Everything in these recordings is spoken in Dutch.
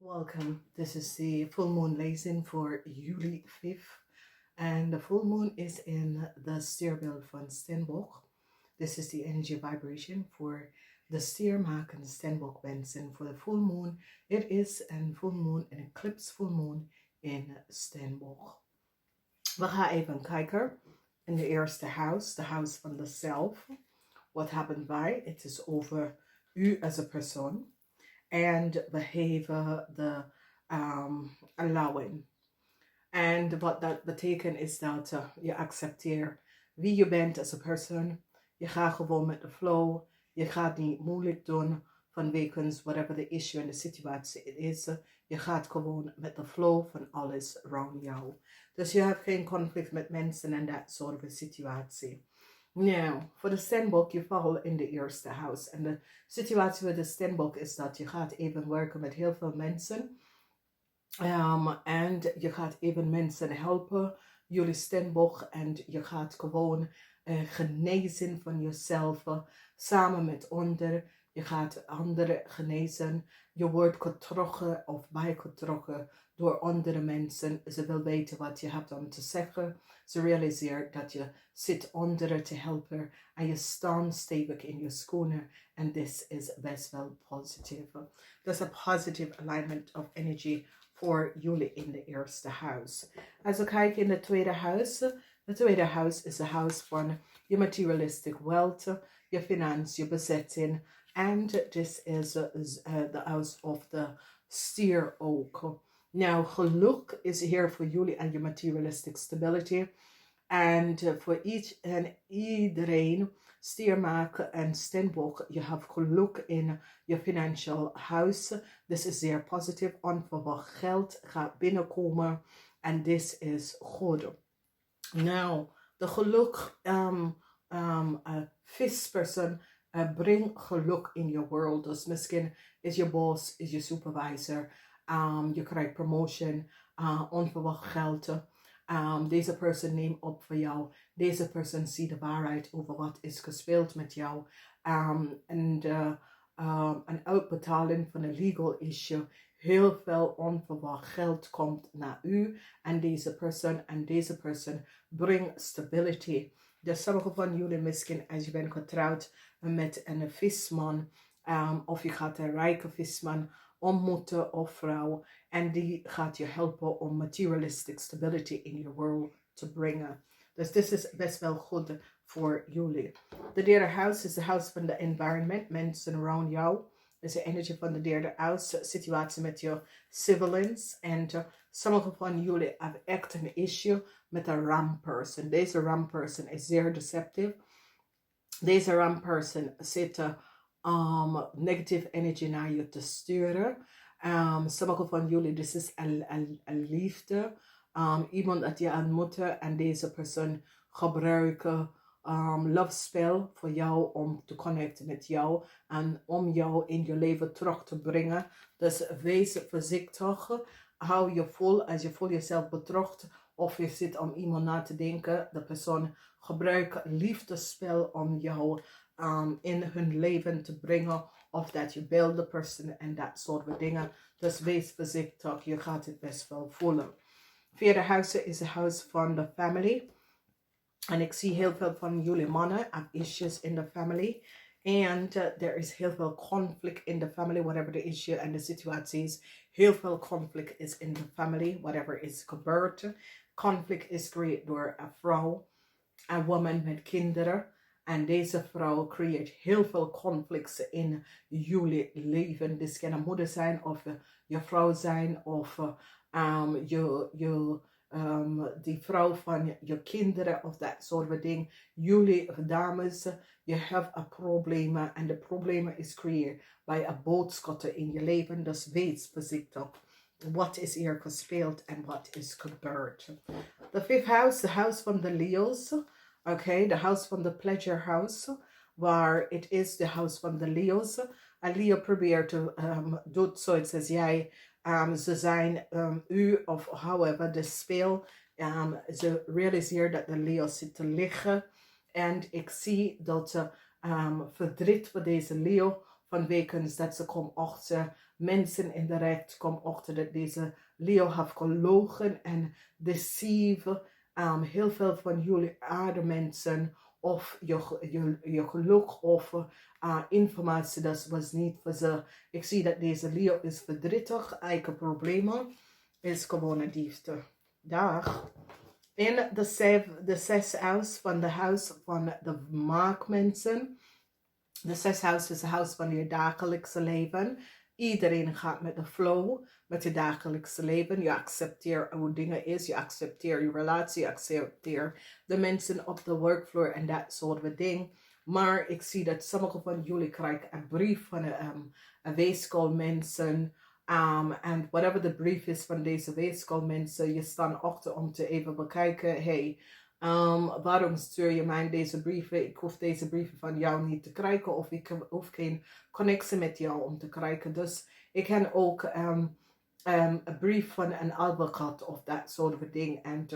Welcome. This is the full moon Lezing for Juli 5th, and the full moon is in the Stier belt van Steenbok. This is the energy vibration for the Stier Maagd Steenbok Mensen. For the full moon, it is een full moon, an eclipse full moon in Steenbok. We gaan even kijken in de eerste huis, de huis van de zelf. What happened by? It is over u as a person. And behavior, the allowing. And what that betekent is dat je accepteert wie je bent als een person. Je gaat gewoon met de flow. Je gaat niet moeilijk doen vanwege whatever the issue en de situatie is. Je gaat gewoon met de flow van alles rond jou. Dus je hebt geen conflict met mensen en dat soort van situatie. Nou, voor de Steenbok, je valt in de eerste huis. En de situatie met de Steenbok is dat je gaat even werken met heel veel mensen. En je gaat even mensen helpen, jullie Steenbok. En je gaat gewoon genezen van jezelf samen met anderen. Je gaat anderen genezen. Je wordt getrokken of bijgetrokken door andere mensen. Ze wil weten wat je hebt om te zeggen. Ze realiseert dat je zit anderen te helpen en je staat stevig in je schoenen. En dit is best wel positief. Dat is een positive alignment of energy voor jullie in de eerste huis. Als we kijken in het tweede huis. Het tweede huis is het huis van je materialistic wealth, je financiën, je bezetting. En this is the house of the Stier ook. Nou, geluk is hier voor jullie en je materialistic stability. En voor iedereen, Stiermaak en Steenbok, je hebt geluk in je financial house. Dit is zeer positief, onverwacht geld gaat binnenkomen. En dit is goed. Nou, de geluk, visperson, bring geluk in je world. Dus misschien is je boss, is je supervisor. Je krijgt promotion, onverwacht geld. Deze persoon neemt op voor jou. Deze persoon ziet de waarheid over wat is gespeeld met jou. En een uitbetaling van een legal issue. Heel veel onverwacht geld komt naar u en deze persoon brengt stability. Dus sommige van jullie misschien als je bent getrouwd met een visman of je gaat een rijke visman ontmoeten of vrouw en die gaat je helpen om materialistic stability in your world te brengen. Dus dit is best wel goed voor jullie. De derde huis is de huis van de environment, mensen around jou. Is de energie van de derde huis, situatie met je siblings. En sommige van jullie hebben echt een issue met een ram person. Deze ram person is zeer deceptief. Deze ram person zit negative energy naar je te sturen. Sommige van jullie, dit is een liefde. Iemand dat je ontmoet en deze persoon gebruiken love spell voor jou om te connecten met jou en om jou in je leven terug te brengen. Dus wees voorzichtig. Hou je vol als je voelt jezelf bedrocht of je zit om iemand na te denken. De persoon gebruikt liefdespel om jou in hun leven te brengen. Of dat je belt de persoon en dat soort dingen. Dus wees voorzichtig. Je gaat het best wel voelen. Vierde huis is het huis van de family. En ik zie heel veel van jullie mannen have issues in the family. And there is heel veel conflict in the family, whatever the issue and the situatie is. Heel veel conflict is in the family, whatever is gebeurd. Conflict is creëerd door een vrouw, een woman met kinderen. En deze vrouw creëert heel veel conflicts in jullie leven. Dit kan een moeder zijn of je vrouw zijn of die vrouw van je kinderen of dat soort van ding. Jullie dames, je hebt een probleem en de problemen is creëerd bij een boodschappen in je leven. Dus wees voorzichtig. Wat is hier gespeeld en wat is gebeurd. De fifth house, de huis van de Leo's. Oké, de huis van de pleasure house. Waar het is de huis van de Leo's. En Leo probeert te doen zoiets als jij. Ze zijn u of however de speel. Ze realiseert dat de Leo zit te liggen. En ik zie dat ze verdriet voor deze Leo vanwege dat ze komt achter mensen indirect kom achter dat deze Leo heeft gelogen en deceive. Heel veel van jullie aardemensen of je geluk of informatie dat was niet voor ze. Ik zie dat deze Leo is verdrietig, eigen problemen, is gewoon een diefste. Dag. In de 6 huis van de huis van de maakmensen. De 6 huis is het huis van je dagelijkse leven. Iedereen gaat met de flow, met je dagelijkse leven. Je accepteert hoe dingen is. Je accepteert je relatie. Je accepteert de mensen op de workfloor en dat soort dingen. Maar ik zie dat sommige van jullie krijgen een brief van een weeschoolmensen. En whatever de brief is van deze weeschoolmensen, je staat achter om te even bekijken. Hey, waarom stuur je mij deze brieven? Ik hoef deze brieven van jou niet te krijgen. Of ik hoef geen connectie met jou om te krijgen. Dus ik heb ook een brief van een advocaat of dat soort ding. En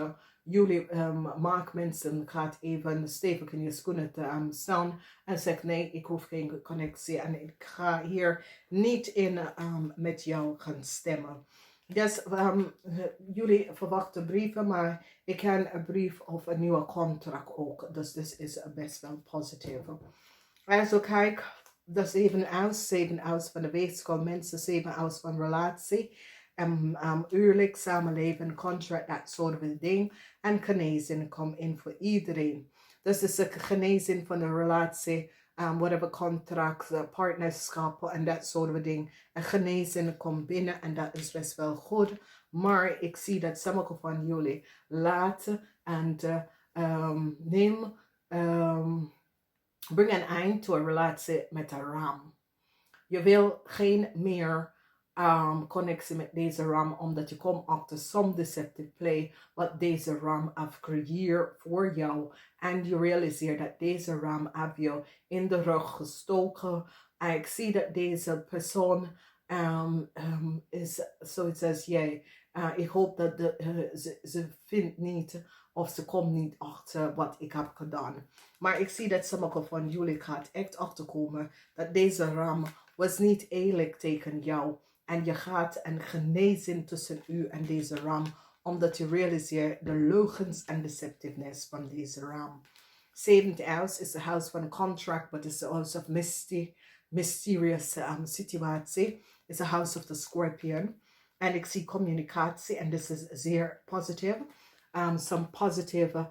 jullie maakmensen gaat even stevig in je schoenen te staan. En zegt nee, ik hoef geen connectie. En ik ga hier niet in met jou gaan stemmen. Dus jullie verwachten brieven, maar ik heb een brief of een nieuwe contract ook. Dus dit is best wel positief. Also kijk, dat is 7 huis van de weegschaal mensen, 7 huis van relatie. Huwelijk, samenleven, contract, dat soort ding. En genezing komt in voor iedereen. Dus het is een genezing van de relatie. Whatever contract, partnerschap en dat soort dingen. Een genezing komt binnen en dat is best wel goed. Maar ik zie dat sommige van jullie laten en bring een eind to een relatie met een ram. Je wil geen meer connectie met deze ram, omdat je komt achter some deceptive play wat deze ram heeft gecreëerd voor jou. En je realiseert dat deze ram heb je in de rug gestoken. En ik zie dat deze persoon is zoiets als jij. Ik hoop dat ze vindt niet of ze komt niet achter wat ik heb gedaan. Maar ik zie dat sommige van jullie gaat echt achterkomen dat deze ram was niet eerlijk tegen jou. En je gaat een genezing tussen u en deze ram. Omdat je realiseert de leugens en deceptiveness van deze ram. 7th house is the house van een contract, but it's the house of mysterious situatie. It's a house of the scorpion. En ik zie communicatie en dit is zeer positief. Some positieve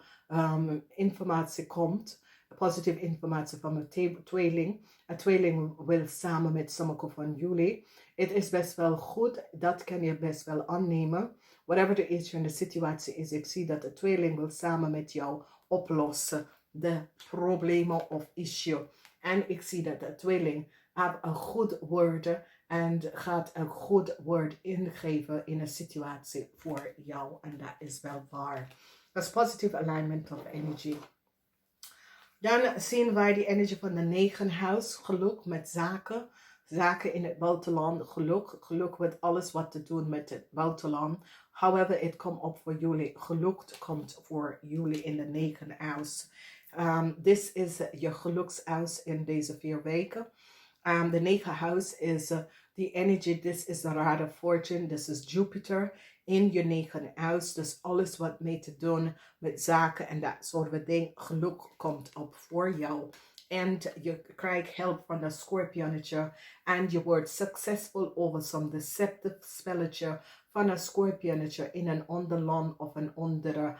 informatie komt. Positieve informatie van een tweeling. Een tweeling wil samen met sommige van jullie. Het is best wel goed. Dat kan je best wel aannemen. Whatever the issue en de situatie is. Ik zie dat de tweeling wil samen met jou oplossen. De problemen of issue. En ik zie dat de tweeling heeft een goed woord. En gaat een goed woord ingeven in een situatie voor jou. En dat is wel waar. Dat is positive alignment of energy. Dan zien wij die energie van de 9 huis. Geluk met zaken. Zaken in het buitenland. Geluk met alles wat te doen met het buitenland. However, het komt op voor jullie. Geluk komt voor jullie in de 9 huis. Dit is je gelukshuis in deze 4 weken. De 9 huis is die energy. This is the rod of fortune. This is Jupiter in je 9 huis. Dus alles wat mee te doen met zaken en dat soort dingen. Geluk komt op voor jou. En je krijgt hulp van de scorpionnetje. En je wordt succesvol over some deceptive spelletje van een scorpionnetje in een onderland of een andere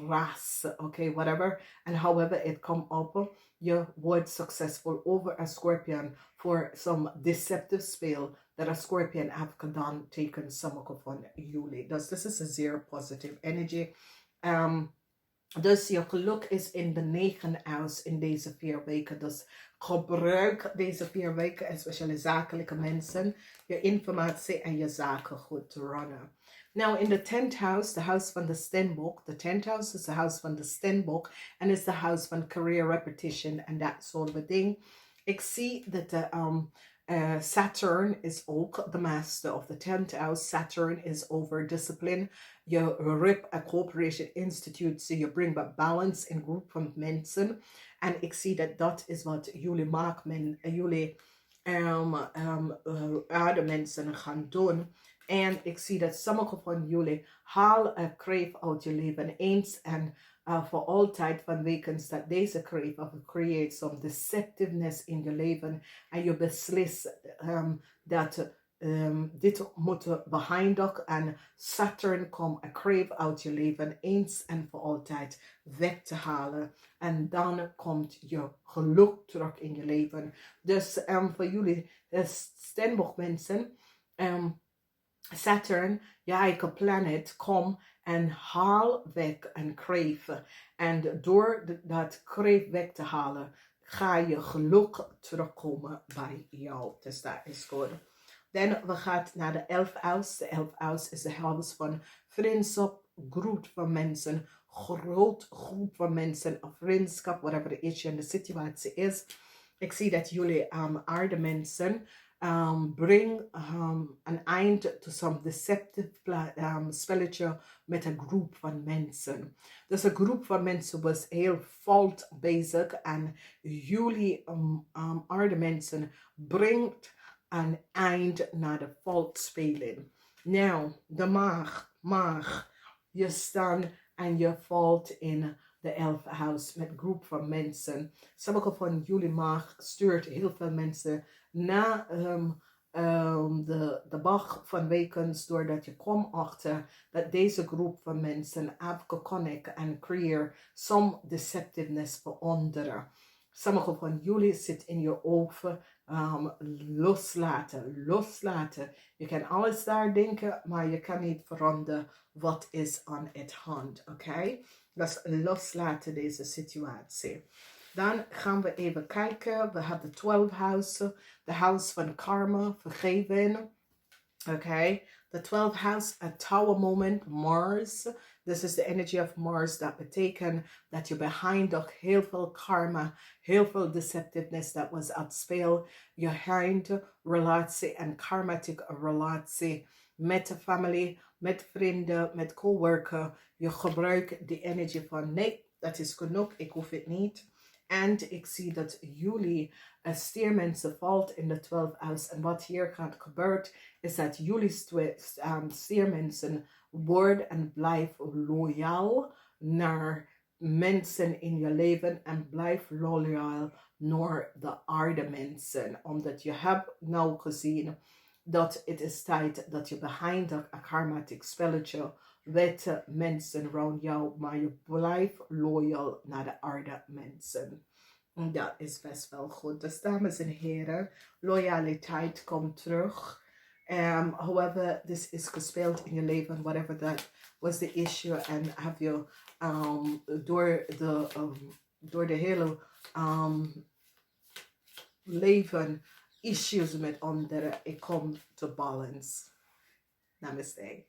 ras. Okay, whatever. And however it come up, je wordt succesvol over een scorpion voor some deceptive spell that a scorpion have gedaan tegen sommige van jullie. Dus this is a zero positive energy. Dus je geluk is in de 9 huis in deze 4 weken. Dus gebruik deze 4 weken, especially zakelijke mensen, je informatie en je zaken goed te runnen. Now in the 10th house, the house van de Steenbok. The 10th house is the house van de Steenbok. And it's the house van career repetition and that sort of thing. Ik zie dat de Saturn is ook the master of the 10th house. Saturn is over discipline. Je rip a cooperation institute, so you bring back balance in group van mensen. En ik zie dat dat is wat jullie aardemensen gaan doen. En ik zie dat sommige van jullie haal een kreef uit je leven eens en voor altijd vanwege dat deze kreef create some deceptiveness in je leven. En je beslist dat dit moet beëindigen en Saturn komt een kreef uit je leven eens en voor altijd weg te halen. En dan komt je geluk terug in je leven. Dus voor jullie Steenbok mensen, Saturn, je eigen planeet, kom en haal weg een kreef. En door dat kreef weg te halen, ga je geluk terugkomen bij jou. Dus dat is goed. Dan we gaan naar de 11 huis. De 11 huis is de huis van vriendschap, groep van mensen, groot groep van mensen, of vriendschap, whatever the issue en de situatie is. Ik zie dat jullie aarde mensen bring een eind to some deceptive spelletje met een groep van mensen. Dus een groep van mensen was heel fout bezig en jullie aarde mensen brengt een eind naar de fout spelen. Nou, de maag, je staat en je valt in de 11 huis met een groep van mensen. Sommige van jullie maag stuurt heel veel mensen naar de bag van wekens, doordat je komt achter dat deze groep van mensen hebben connect en creëer some deceptiveness voor anderen. Sommige van jullie zit in je oven loslaten. Je kan alles daar denken, maar je kan niet veranderen wat is aan het hand. Oké? Dus loslaten deze situatie. Dan gaan we even kijken. We hebben de 12 huizen. De huis van karma, vergeven. Oké. The 12 house, a tower moment, Mars. This is the energy of Mars. Dat betekent dat je behind ook heel veel karma, heel veel deceptiveness dat was at speel. Je hind relatie en karmatic relatie met de familie, met vrienden, met coworker. Je gebruikt die energie van nee, dat is genoeg, ik hoef het niet. En ik zie dat jullie stiermensen valt in de 12 house. En wat hier gaat gebeuren is dat jullie stiermensen worden en blijven loyaal naar mensen in je leven. En blijf loyaal naar de aarde mensen. Omdat je hebt nou gezien dat het is tijd dat je behind een karmatic spelletje met mensen rond jou, maar je blijft loyaal naar de aarde mensen. Dat is best wel goed. Dus dames en heren, loyaliteit komt terug. However, this is gespeeld in je leven, whatever that was the issue, en heb je door de hele leven issues met anderen, ik kom to balance. Namaste.